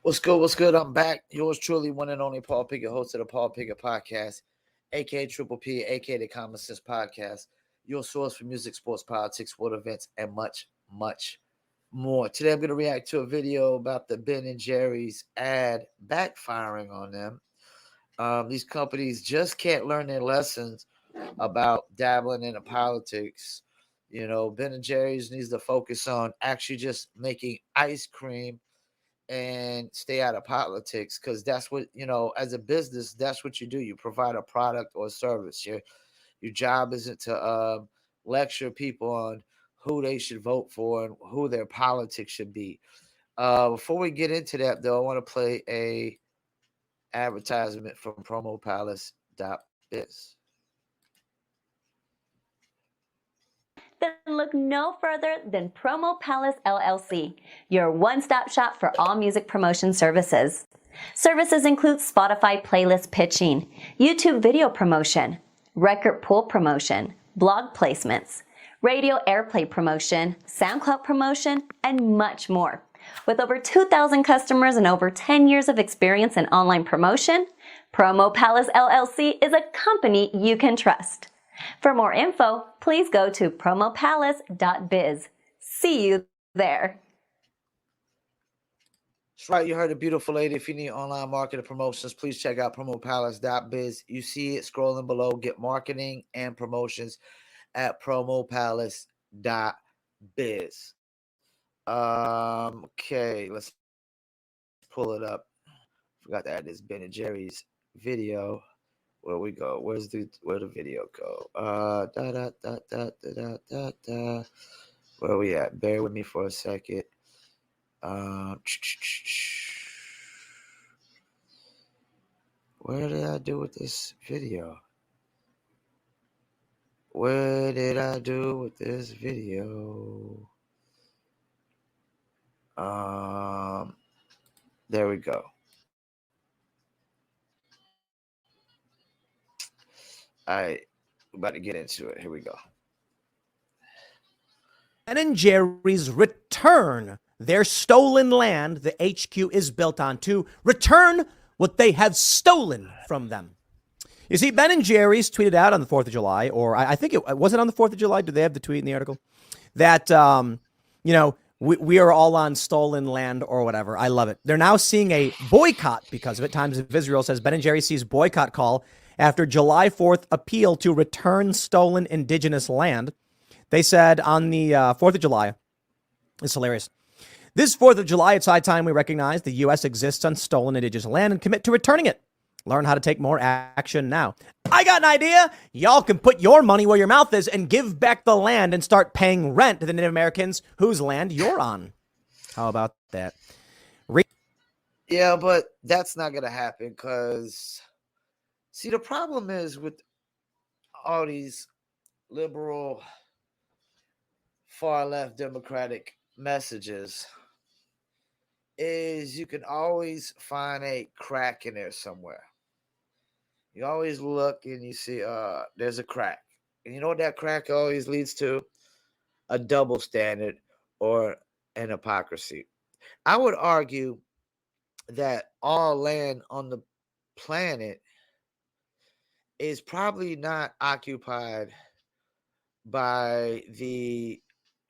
What's good? What's good? I'm back. Yours truly, one and only Paul Pickett, host of the Paul Pickett Podcast, aka Triple P, aka the Common Sense Podcast. Your source for music, sports, politics, world events, and much, much more. Today, I'm going to react to a video about the Ben and Jerry's ad backfiring on them. These companies just can't learn their lessons about dabbling into politics. You know, Ben and Jerry's needs to focus on actually just making ice cream and stay out of politics, because that's what, as a business, that's what you do. You provide a product or service. Your job isn't to lecture people on who they should vote for and who their politics should be. Before we get into that, though, I want to play a advertisement from promopalace.biz. Then look no further than Promo Palace LLC, your one-stop shop for all music promotion services. Services include Spotify playlist pitching, YouTube video promotion, record pool promotion, blog placements, radio airplay promotion, SoundCloud promotion, and much more. With over 2,000 customers and over 10 years of experience in online promotion, Promo Palace LLC is a company you can trust. For more info, please go to promopalace.biz. See you there. That's right, you heard a beautiful lady. If you need online marketing promotions, please check out promopalace.biz. You see it scrolling below. Get marketing and promotions at promopalace.biz. Okay, let's pull it up. Forgot to add this Ben and Jerry's video. Where we go? Where the video go? Where we at? Bear with me for a second. Where did I do with this video? Where did I do with this video? There we go. All right, we're about to get into it. Here we go. Ben and Jerry's return their stolen land the HQ is built on, to return what they have stolen from them. You see, Ben and Jerry's tweeted out on the 4th of July, or I think it was on the 4th of July. Did they have the tweet in the article? That, we are all on stolen land or whatever. I love it. They're now seeing a boycott because of it. Times of Israel says Ben and Jerry sees boycott call after July 4th appeal to return stolen indigenous land. They said on the 4th of July, it's hilarious. This 4th of July, it's high time we recognize the U.S. exists on stolen indigenous land and commit to returning it. Learn how to take more action now. I got an idea. Y'all can put your money where your mouth is and give back the land and start paying rent to the Native Americans whose land you're on. How about that? Yeah, but that's not going to happen because, see, the problem is with all these liberal, far-left Democratic messages is you can always find a crack in there somewhere. You always look and you see there's a crack. And you know what that crack always leads to? A double standard or an hypocrisy. I would argue that all land on the planet is probably not occupied by the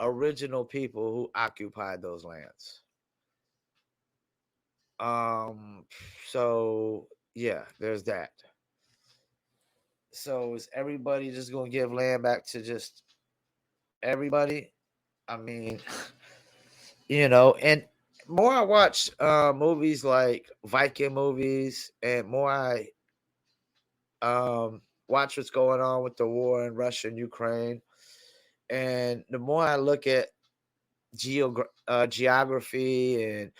original people who occupied those lands. So yeah, there's that. So is everybody just gonna give land back to just everybody? I mean, and more I watch movies like Viking movies, and more I watch what's going on with the war in Russia and Ukraine, and the more I look at geography and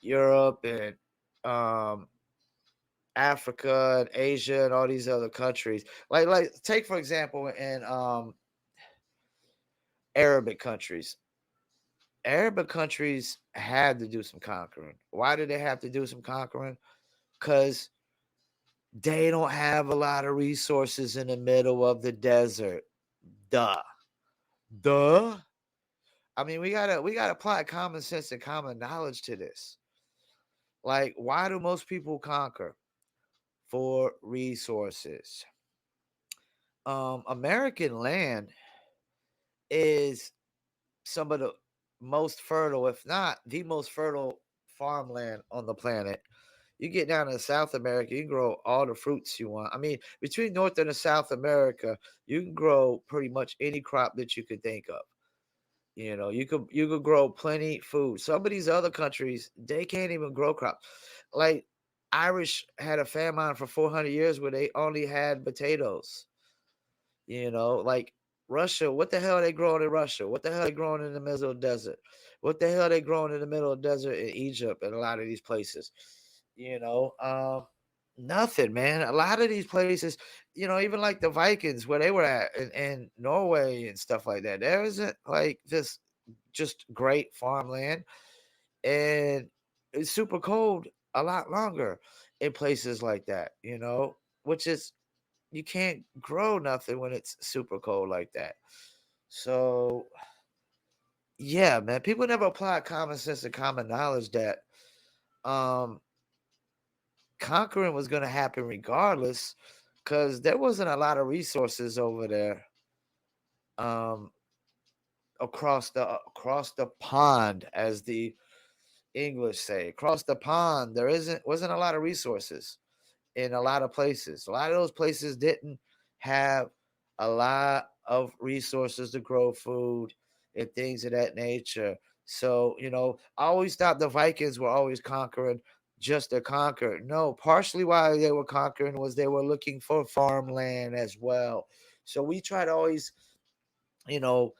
Europe and Africa and Asia and all these other countries. Like take for example in Arabic countries. Arabic countries had to do some conquering. Why did they have to do some conquering? Because they don't have a lot of resources in the middle of the desert. Duh. I mean, we gotta apply common sense and common knowledge to this. Like, why do most people conquer? For resources. American land is some of the most fertile, if not the most fertile farmland on the planet. You get down to South America, you can grow all the fruits you want. I mean, between North and South America, you can grow pretty much any crop that you could think of. You could grow plenty food. Some of these other countries, they can't even grow crops. Like Irish had a famine for 400 years where they only had potatoes. Like Russia, what the hell are they growing in Russia? What the hell are they growing in the middle of the desert? What the hell are they growing in the middle of the desert in Egypt and a lot of these places? You know, um, Nothing, man. A lot of these places, even like the Vikings where they were at in Norway and stuff like that, there isn't like this just great farmland, and it's super cold a lot longer in places like that, which is you can't grow nothing when it's super cold like that. So yeah, man, people never apply common sense and common knowledge that um conquering was going to happen regardless, because there wasn't a lot of resources over there, um across the pond, as the English say. Across the pond there wasn't a lot of resources in a lot of places. A lot of those places didn't have a lot of resources to grow food and things of that nature. So, I always thought the Vikings were always conquering just to conquer. No, partially why they were conquering was they were looking for farmland as well. So we try to always, you know,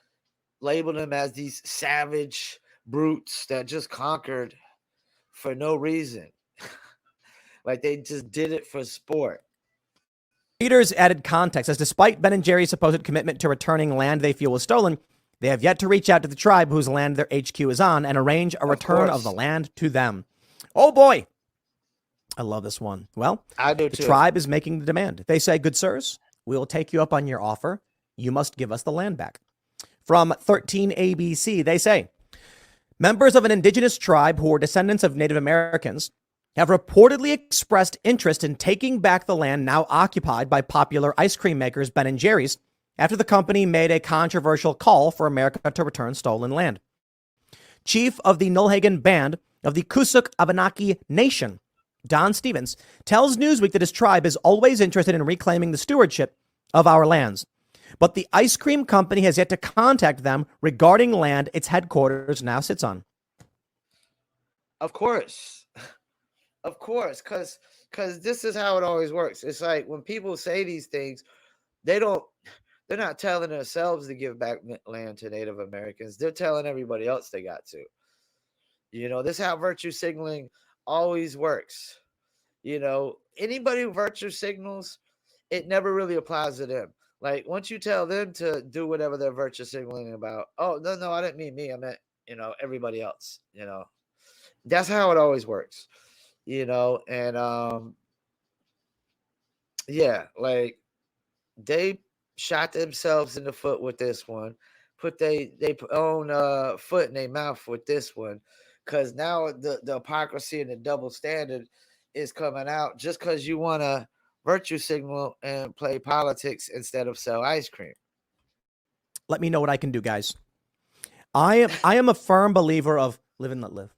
label them as these savage brutes that just conquered for no reason. Like they just did it for sport. Readers added context as despite Ben and Jerry's supposed commitment to returning land they feel was stolen, they have yet to reach out to the tribe whose land their HQ is on and arrange a return of the land to them. Oh boy. I love this one. Well, I do the too. tribe is making the demand. They say, good sirs, we will take you up on your offer. You must give us the land back. From 13 ABC, they say, members of an indigenous tribe who are descendants of Native Americans have reportedly expressed interest in taking back the land now occupied by popular ice cream makers Ben and Jerry's after the company made a controversial call for America to return stolen land. Chief of the Nulhagen Band of the Kusuk Abenaki Nation, Don Stevens, tells Newsweek that his tribe is always interested in reclaiming the stewardship of our lands. But the ice cream company has yet to contact them regarding land its headquarters now sits on. Of course. Of course, because this is how it always works. It's like when people say these things, they're not telling themselves to give back land to Native Americans. They're telling everybody else they got to. This is how virtue signaling always works. Anybody who virtue signals, it never really applies to them. Like once you tell them to do whatever they're virtue signaling about, oh no, I didn't mean me. I meant, everybody else. That's how it always works. And yeah, like they shot themselves in the foot with this one, put they own foot in their mouth with this one, because now the hypocrisy and the double standard is coming out just because you want to virtue signal and play politics instead of sell ice cream. Let me know what I can do, guys. I am a firm believer of live and let live,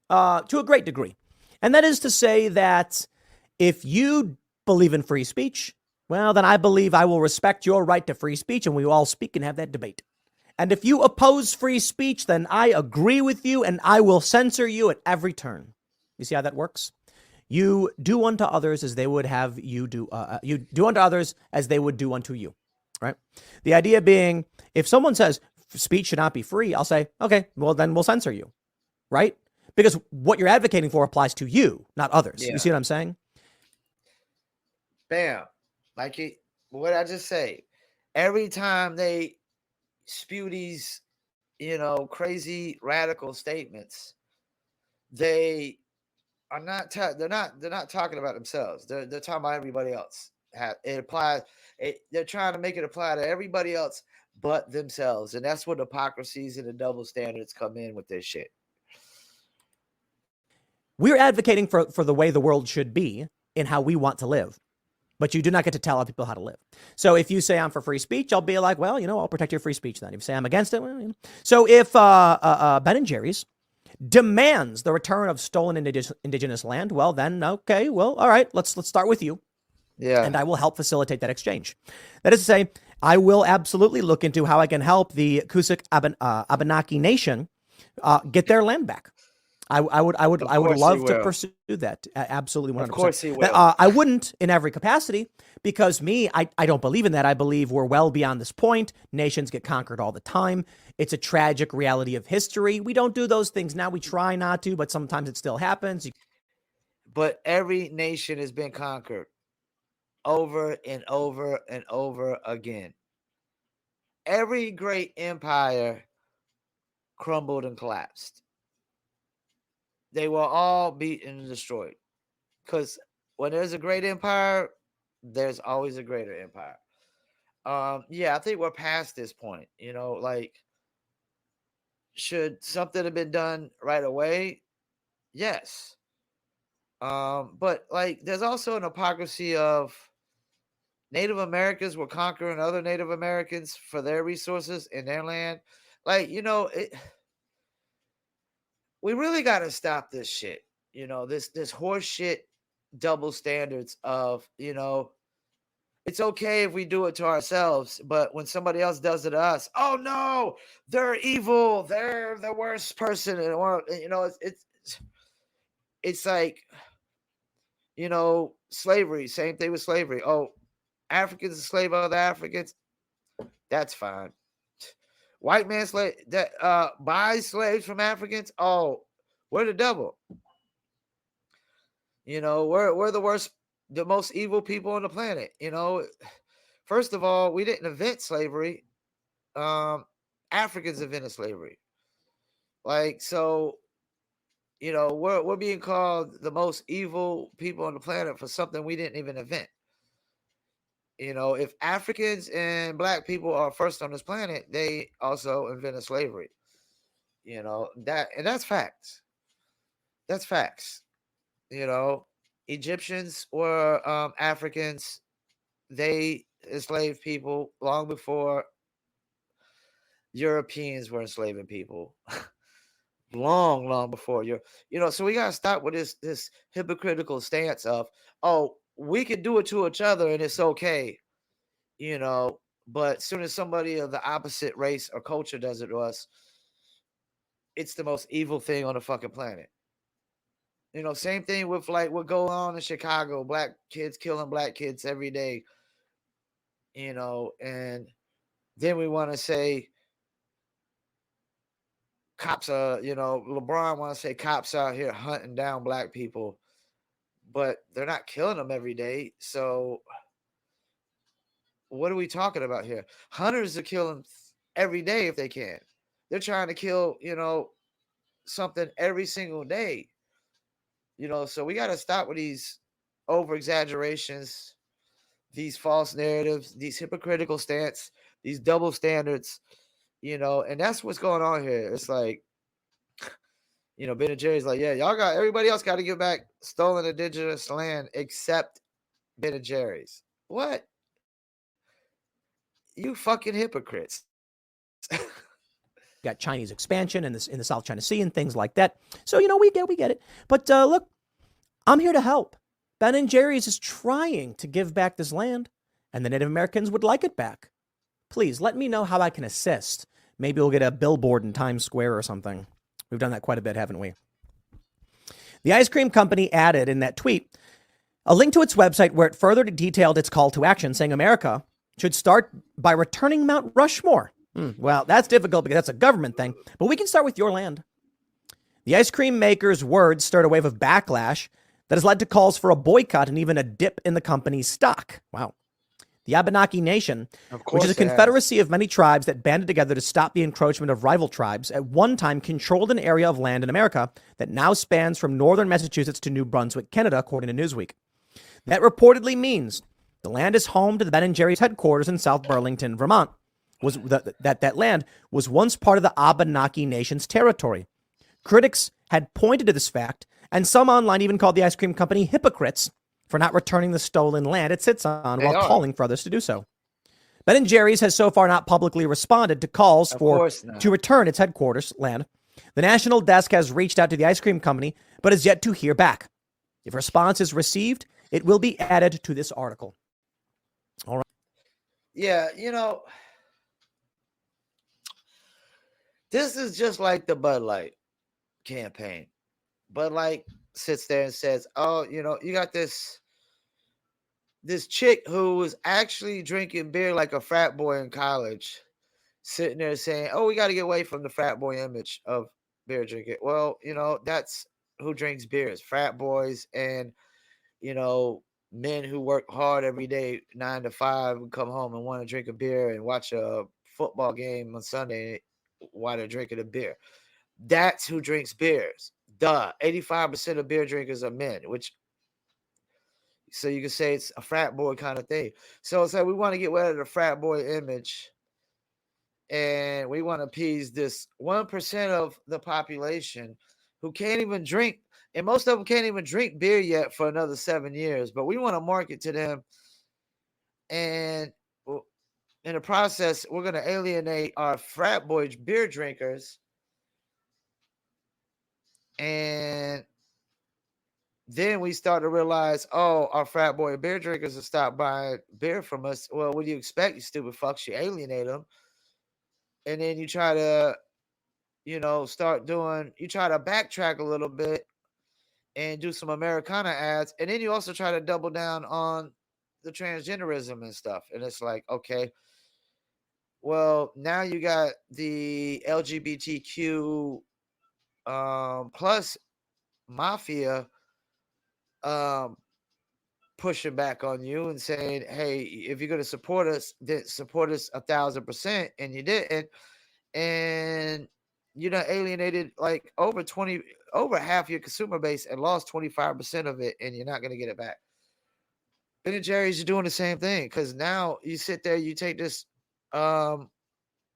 to a great degree. And that is to say that if you believe in free speech, well, then I believe I will respect your right to free speech and we will all speak and have that debate. And if you oppose free speech, then I agree with you and I will censor you at every turn. You see how that works? You do unto others as they would have you do. You do unto others as they would do unto you, right? The idea being, if someone says speech should not be free, I'll say, okay, well, then we'll censor you, right? Because what you're advocating for applies to you, not others. Yeah. You see what I'm saying? Bam. What I just say, every time they spew these, crazy radical statements, they are not, they're not talking about themselves. They're talking about everybody else. It applies. They're trying to make it apply to everybody else but themselves. And that's where the hypocrisies and the double standards come in with this shit. We're advocating for the way the world should be and how we want to live. But you do not get to tell other people how to live. So if you say I'm for free speech, I'll be like, well, I'll protect your free speech then. If you say I'm against it, well, So if Ben and Jerry's demands the return of stolen indigenous land, well, then, okay, well, all right, let's start with you. Yeah. And I will help facilitate that exchange. That is to say, I will absolutely look into how I can help the Cushic Abenaki Nation get their land back. I would love to pursue that. Absolutely, 100%. Of course he will. I wouldn't in every capacity because I don't believe in that. I believe we're well beyond this point. Nations get conquered all the time. It's a tragic reality of history. We don't do those things now. We try not to, but sometimes it still happens. But every nation has been conquered over and over and over again. Every great empire crumbled and collapsed. They were all beaten and destroyed. Because when there's a great empire, there's always a greater empire. Yeah, I think we're past this point. Should something have been done right away? Yes. But there's also an hypocrisy of Native Americans were conquering other Native Americans for their resources in their land. We really got to stop this shit. This horse shit double standards of, it's okay if we do it to ourselves, but when somebody else does it to us, oh no, they're evil. They're the worst person. It's like, slavery, same thing with slavery. Oh, Africans enslave other Africans. That's fine. White man slave that buys slaves from Africans. Oh, we're the devil. We're the worst, the most evil people on the planet. First of all, we didn't invent slavery. Africans invented slavery. We're being called the most evil people on the planet for something we didn't even invent. If Africans and black people are first on this planet, they also invented slavery. That's facts. That's facts. Egyptians were Africans. They enslaved people long before Europeans were enslaving people. long before so we gotta stop with this hypocritical stance of, oh, we can do it to each other and it's okay, but as soon as somebody of the opposite race or culture does it to us, it's the most evil thing on the fucking planet. Same thing with what goes on in Chicago, black kids killing black kids every day, and then we want to say cops are, LeBron want to say cops out here hunting down black people, but they're not killing them every day. So what are we talking about here? Hunters are killing every day if they can. They're trying to kill, something every single day. So we got to stop with these over exaggerations, these false narratives, these hypocritical stance, these double standards, and that's what's going on here. It's like, Ben and Jerry's like, yeah, everybody else got to give back stolen indigenous land except Ben and Jerry's. What? You fucking hypocrites. Got Chinese expansion in the South China Sea and things like that. So, we get it. But look, I'm here to help. Ben and Jerry's is trying to give back this land, and the Native Americans would like it back. Please let me know how I can assist. Maybe we'll get a billboard in Times Square or something. We've done that quite a bit, haven't we? The ice cream company added in that tweet a link to its website where it further detailed its call to action, saying America should start by returning Mount Rushmore. Well, that's difficult because that's a government thing, but we can start with your land. The ice cream maker's words stirred a wave of backlash that has led to calls for a boycott and even a dip in the company's stock. Wow. The Abenaki Nation, which is a confederacy of many tribes that banded together to stop the encroachment of rival tribes, at one time controlled an area of land in America that now spans from northern Massachusetts to New Brunswick, Canada, according to Newsweek. That reportedly means the land is home to the Ben & Jerry's headquarters in South Burlington, Vermont. That land was once part of the Abenaki Nation's territory. Critics had pointed to this fact And some online even called the ice cream company hypocrites for not returning the stolen land it sits on while calling for others to do so. Ben & Jerry's has so far not publicly responded to calls to return its headquarters land. The national desk has reached out to the ice cream company, but is yet to hear back. If a response is received, it will be added to this article. All right. Yeah, this is just like the Bud Light campaign. Bud Light sits there and says, "Oh, you got this chick who was actually drinking beer like a frat boy in college, sitting there saying, "Oh, we got to get away from the frat boy image of beer drinking." Well, that's who drinks beers, frat boys, and men who work hard every day, 9 to 5, and come home and want to drink a beer and watch a football game on Sunday while they're drinking a beer. That's who drinks beers. Duh. 85% of beer drinkers are men, so you can say it's a frat boy kind of thing. So it's like we want to get rid of the frat boy image, and we want to appease this 1% of the population who can't even drink, and most of them can't even drink beer yet for another 7 years. But we want to market to them, and in the process, we're going to alienate our frat boy beer drinkers, and then we start to realize, oh, our frat boy beer drinkers will stop buying beer from us. Well, what do you expect, you stupid fucks? You alienate them. And then you try to, you try to backtrack a little bit and do some Americana ads. And then you also try to double down on the transgenderism and stuff. And it's like, okay, well, now you got the LGBTQ plus mafia pushing back on you and saying, hey, if you're going to support us, then support us 1,000%, and you didn't, and you done alienated like over half your consumer base and lost 25% of it, and you're not going to get it back. Ben & Jerry's are doing the same thing, because now you sit there, you take this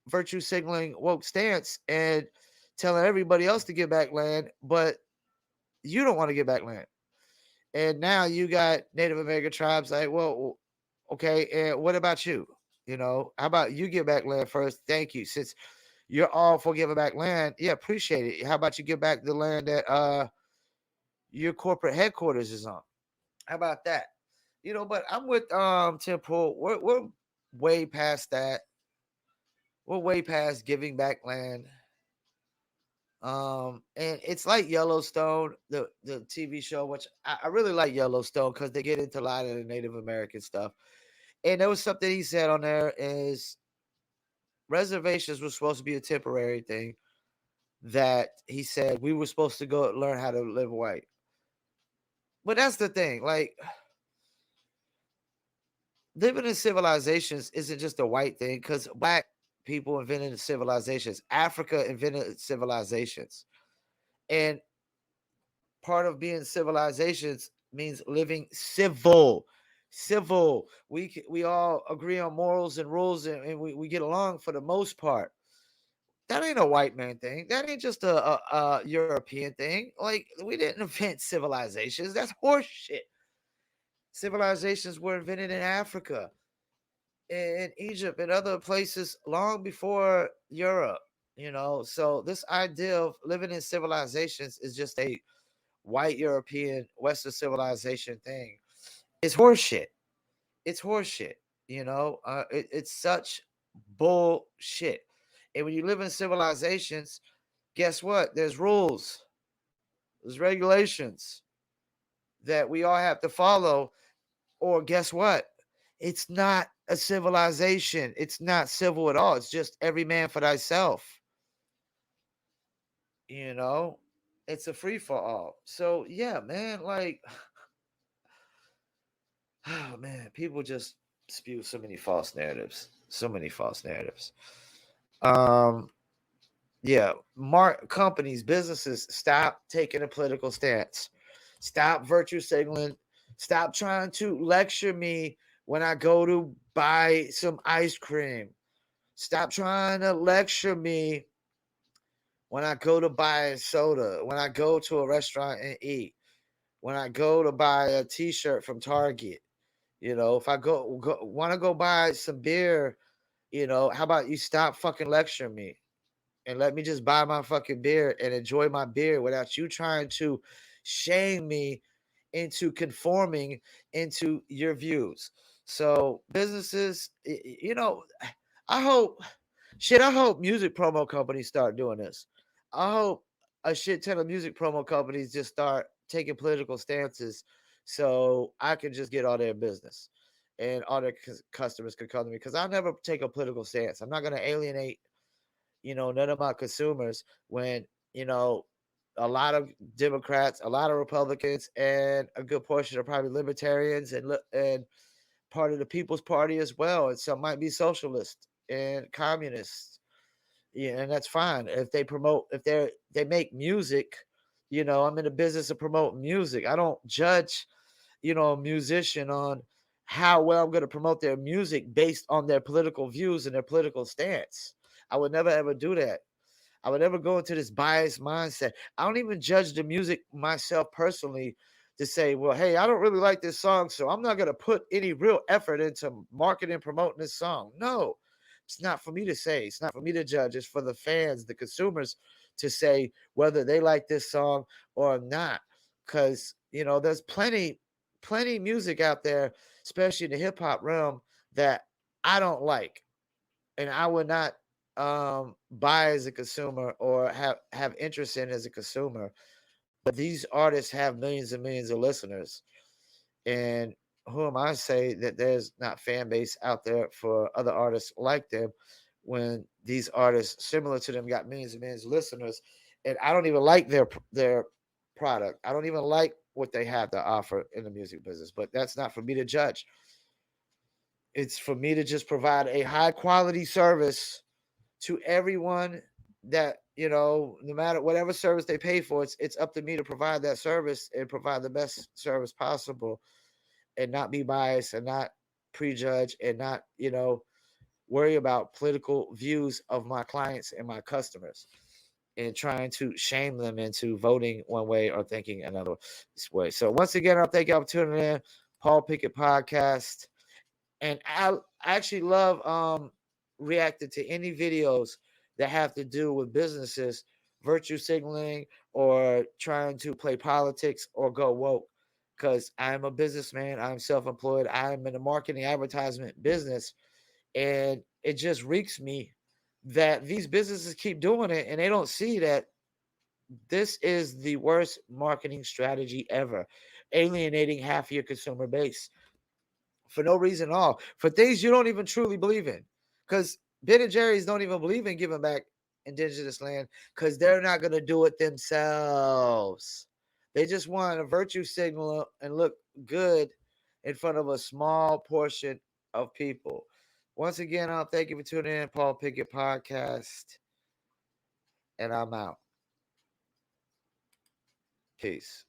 virtue signaling woke stance and telling everybody else to give back land, but you don't want to give back land. And now you got Native American tribes like, well, okay, and what about you? How about you give back land first? Thank you. Since you're all for giving back land, yeah, appreciate it. How about you give back the land that your corporate headquarters is on? How about that? But I'm with Tim Pool. We're way past that. We're way past giving back land. And it's like Yellowstone, the TV show, which I really like Yellowstone because they get into a lot of the Native American stuff. And there was something he said on there is reservations were supposed to be a temporary thing, that he said we were supposed to go learn how to live white. But that's the thing, like living in civilizations isn't just a white thing, because black people invented civilizations. Africa invented civilizations. And part of being civilizations means living civil. We all agree on morals and rules, and we get along for the most part. That ain't a white man thing. That ain't just a European thing. Like, we didn't invent civilizations. That's horse shit. Civilizations were invented in Africa, in Egypt, and other places long before Europe. So this idea of living in civilizations is just a white European Western civilization thing. It's horseshit. It's horseshit. It's such bullshit. And when you live in civilizations, guess what? There's rules, there's regulations that we all have to follow. Or guess what? It's not a civilization. It's not civil at all. It's just every man for thyself. It's a free for all. So yeah, man, like, oh man, people just spew so many false narratives. So many false narratives. Yeah, companies, businesses, stop taking a political stance. Stop virtue signaling. Stop trying to lecture me when I go to buy some ice cream. Stop trying to lecture me when I go to buy a soda, when I go to a restaurant and eat, when I go to buy a T-shirt from Target, if I want to go buy some beer, how about you stop fucking lecturing me and let me just buy my fucking beer and enjoy my beer without you trying to shame me into conforming into your views. So businesses, I hope I hope music promo companies start doing this. I hope a shit ton of music promo companies just start taking political stances so I can just get all their business and all their customers can come to me because I'll never take a political stance. I'm not going to alienate, none of my consumers when, a lot of Democrats, a lot of Republicans, and a good portion are probably libertarians and part of the People's Party as well. And some might be socialists and communists. Yeah, and that's fine. If they make music, I'm in the business of promoting music. I don't judge, a musician on how well I'm going to promote their music based on their political views and their political stance. I would never ever do that. I would never go into this biased mindset. I don't even judge the music myself personally to say, well, hey, I don't really like this song, so I'm not going to put any real effort into marketing and promoting this song. No, it's not for me to say. It's not for me to judge. It's for the fans, the consumers to say whether they like this song or not. Because, there's plenty music out there, especially in the hip hop realm, that I don't like. And I would not buy as a consumer or have interest in as a consumer. But these artists have millions and millions of listeners. And who am I to say that there's not fan base out there for other artists like them when these artists similar to them got millions and millions of listeners? And I don't even like their product. I don't even like what they have to offer in the music business. But that's not for me to judge. It's for me to just provide a high quality service to everyone that, no matter whatever service they pay for, it's up to me to provide that service and provide the best service possible and not be biased and not prejudge and not, worry about political views of my clients and my customers and trying to shame them into voting one way or thinking another way. So once again, I thank y'all for tuning in. Paul Pickett Podcast. And I actually love reacting to any videos that have to do with businesses, virtue signaling, or trying to play politics or go woke. Because I'm a businessman, I'm self-employed, I'm in the marketing advertisement business, and it just reeks me that these businesses keep doing it and they don't see that this is the worst marketing strategy ever, alienating half your consumer base for no reason at all, for things you don't even truly believe in. Because Ben and Jerry's don't even believe in giving back indigenous land because they're not going to do it themselves. They just want a virtue signal and look good in front of a small portion of people. Once again, I'll thank you for tuning in, Paul Pickett Podcast, and I'm out. Peace.